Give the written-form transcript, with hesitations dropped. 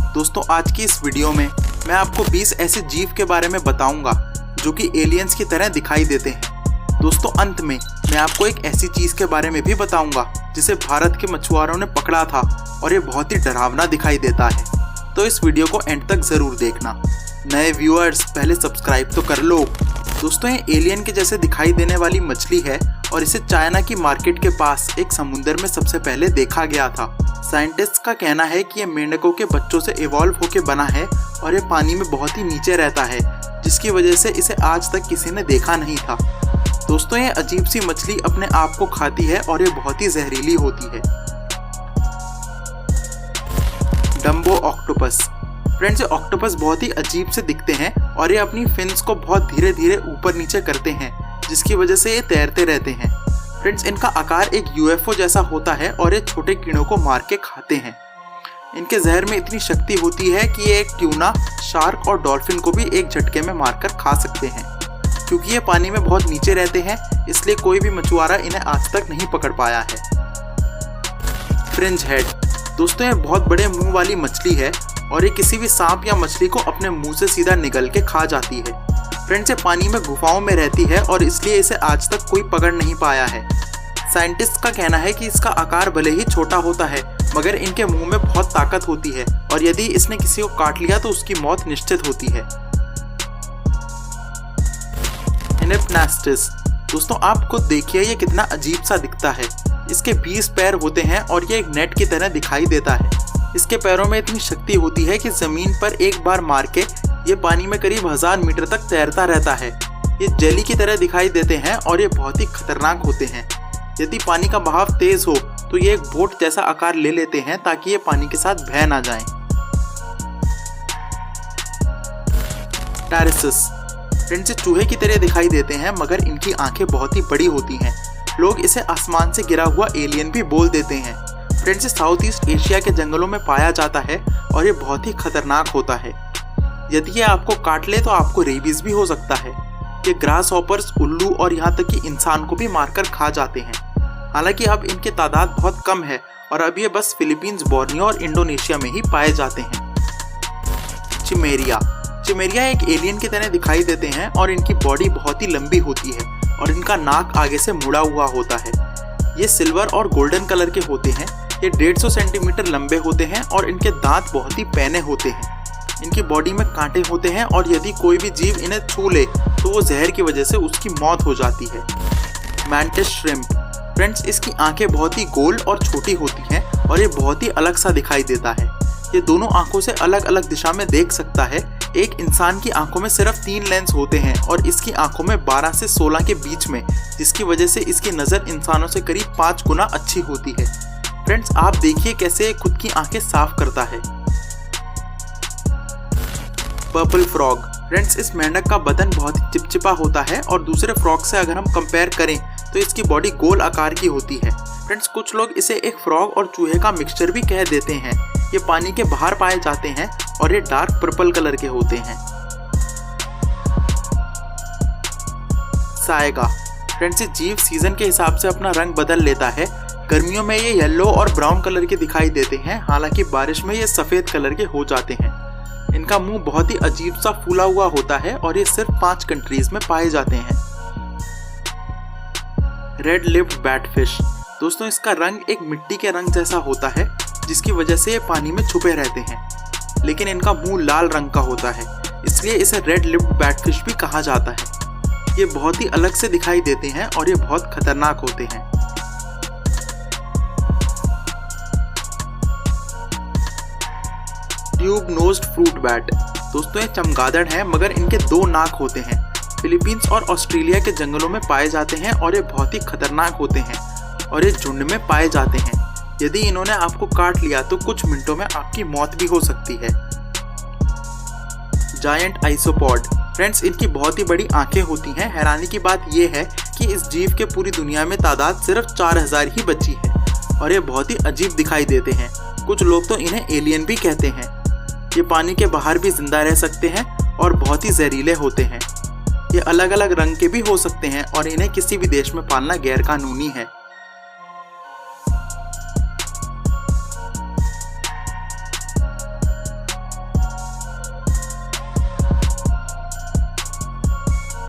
दोस्तों आज की इस वीडियो में मैं आपको 20 ऐसे जीव के बारे में बताऊंगा जो कि एलियंस की तरह दिखाई देते हैं। दोस्तों अंत में मैं आपको एक ऐसी चीज के बारे में भी बताऊंगा जिसे भारत के मछुआरों ने पकड़ा था और ये बहुत ही डरावना दिखाई देता है। तो इस वीडियो को एंड तक जरूर देखना। नए व्यूअर्स पहले सब्सक्राइब तो कर लो। दोस्तों ये एलियन के जैसे दिखाई देने वाली मछली है और इसे चाइना की मार्केट के पास एक समुद्र में सबसे पहले देखा गया था। साइंटिस्ट का कहना है कि ये मेंढकों के बच्चों से इवॉल्व होकर बना है और ये पानी में बहुत ही नीचे रहता है, जिसकी वजह से इसे आज तक किसी ने देखा नहीं था। दोस्तों ये अजीब सी मछली अपने आप को खाती है और ये बहुत ही जहरीली होती है। Dumbo octopus. फ्रेंड्स ये ऑक्टोपस बहुत ही अजीब से दिखते हैं और ये अपनी फिन्स को बहुत धीरे धीरे ऊपर नीचे करते हैं, जिसकी वजह से ये तैरते रहते हैं। फ्रेंड्स इनका आकार एक यूएफओ जैसा होता है और ये छोटे कीड़ों को मार के खाते हैं। इनके जहर में इतनी शक्ति होती है कि ये एक ट्यूना, शार्क और डॉल्फिन को भी एक झटके में मारकर खा सकते हैं। क्योंकि ये पानी में बहुत नीचे रहते हैं इसलिए कोई भी मछुआरा इन्हें आज तक नहीं पकड़ पाया है। Fringe head. दोस्तों ये बहुत बड़े मुंह वाली मछली है और ये किसी भी सांप या मछली को अपने मुंह से सीधा निगल के खा जाती है। फ्रेंड्स ये पानी में गुफाओं में रहती है और इसलिए इसे आज तक कोई पकड़ नहीं पाया है। साइंटिस्ट का कहना है कि इसका आकार भले ही छोटा होता है मगर इनके मुंह में बहुत ताकत होती है और यदि इसने किसी को काट लिया तो उसकी मौत निश्चित होती है। इनेप्नास्टिस। दोस्तों आप खुद देखिए ये कितना अजीब सा दिखता है। इसके 20 पैर होते हैं और ये एक नेट की तरह दिखाई देता है। इसके पैरों में इतनी शक्ति होती है कि जमीन पर एक बार मार के ये पानी में करीब 1000 मीटर तक तैरता रहता है। ये जेली की तरह दिखाई देते हैं और ये बहुत ही खतरनाक होते हैं। यदि पानी का बहाव तेज हो तो ये एक बोट जैसा आकार ले लेते हैं ताकि ये पानी के साथ बह ना जाएं। टायरसिस। फ्रेंड्स चूहे की तरह दिखाई देते हैं मगर इनकी आंखें बहुत ही बड़ी होती हैं। लोग इसे आसमान से गिरा हुआ एलियन भी बोल देते हैं। फ्रेंड्स साउथ ईस्ट एशिया के जंगलों में पाया जाता है और ये बहुत ही खतरनाक होता है। यदि ये आपको काट ले तो आपको रेबीज भी हो सकता है। ये ग्रास हॉपर्स, उल्लू और यहाँ तक कि इंसान को भी मारकर खा जाते हैं। हालांकि अब इनकी तादाद बहुत कम है और अब ये बस फिलीपींस, बोर्नियो और इंडोनेशिया में ही पाए जाते हैं। चिमेरिया। चिमेरिया एक एलियन की तरह दिखाई देते हैं और इनकी बॉडी बहुत ही लंबी होती है और इनका नाक आगे से मुड़ा हुआ होता है। ये सिल्वर और गोल्डन कलर के होते हैं। ये 150 सेंटीमीटर लंबे होते हैं और इनके दांत बहुत ही पैने होते हैं। इनकी बॉडी में कांटे होते हैं और यदि कोई भी जीव इन्हें छू ले तो वो जहर की वजह से उसकी मौत हो जाती है। Mantis shrimp. फ्रेंड्स इसकी आंखें बहुत ही गोल और छोटी होती हैं और ये बहुत ही अलग सा दिखाई देता है। ये दोनों आंखों से अलग अलग दिशा में देख सकता है। एक इंसान की आंखों में सिर्फ 3 लेंस होते हैं और इसकी आंखों में 12 से 16 के बीच में, जिसकी वजह से इसकी नज़र इंसानों से करीब 5 गुना अच्छी होती है। फ्रेंड्स आप देखिए कैसे खुद की आंखें साफ करता है। Purple frog. फ्रेंड्स इस मेंढक का बदन बहुत ही चिपचिपा होता है और दूसरे फ्रॉग से अगर हम कंपेयर करें तो इसकी बॉडी गोल आकार की होती है। फ्रेंड्स कुछ लोग इसे एक फ्रॉग और चूहे का मिक्सचर भी कह देते हैं। ये पानी के बाहर पाए जाते हैं और ये डार्क पर्पल कलर के होते हैं। साएगा। फ्रेंड्स ये जीव सीजन के हिसाब से अपना रंग बदल लेता है। गर्मियों में ये येलो और ब्राउन कलर के दिखाई देते हैं, हालांकि बारिश में ये सफेद कलर के हो जाते हैं। इनका मुंह बहुत ही अजीब सा फूला हुआ होता है और ये सिर्फ 5 कंट्रीज में पाए जाते हैं। Red lipped batfish. दोस्तों इसका रंग एक मिट्टी के रंग जैसा होता है, जिसकी वजह से ये पानी में छुपे रहते हैं, लेकिन इनका मुंह लाल रंग का होता है, इसलिए इसे रेड लिप्ड बैटफिश भी कहा जाता है। ये बहुत ही अलग से दिखाई देते हैं और ये बहुत खतरनाक होते हैं। Tube nosed fruit bat. दोस्तों ये चमगादड़ है मगर इनके 2 नाक होते हैं। फिलीपींस और ऑस्ट्रेलिया के जंगलों में पाए जाते हैं और ये बहुत ही खतरनाक होते हैं और ये झुंड में पाए जाते हैं। यदि इन्होंने आपको काट लिया तो कुछ मिनटों में आपकी मौत भी हो सकती है। Giant isopod. फ्रेंड्स इनकी बहुत ही बड़ी आंखें होती हैं। हैरानी की बात यह है कि इस जीव के पूरी दुनिया में तादाद सिर्फ 4000 ही बची है और ये बहुत ही अजीब दिखाई देते हैं। कुछ लोग तो इन्हें एलियन भी कहते हैं। ये पानी के बाहर भी जिंदा रह सकते हैं और बहुत ही जहरीले होते हैं। ये अलग अलग रंग के भी हो सकते हैं और इन्हें किसी भी देश में पालना गैर कानूनी है।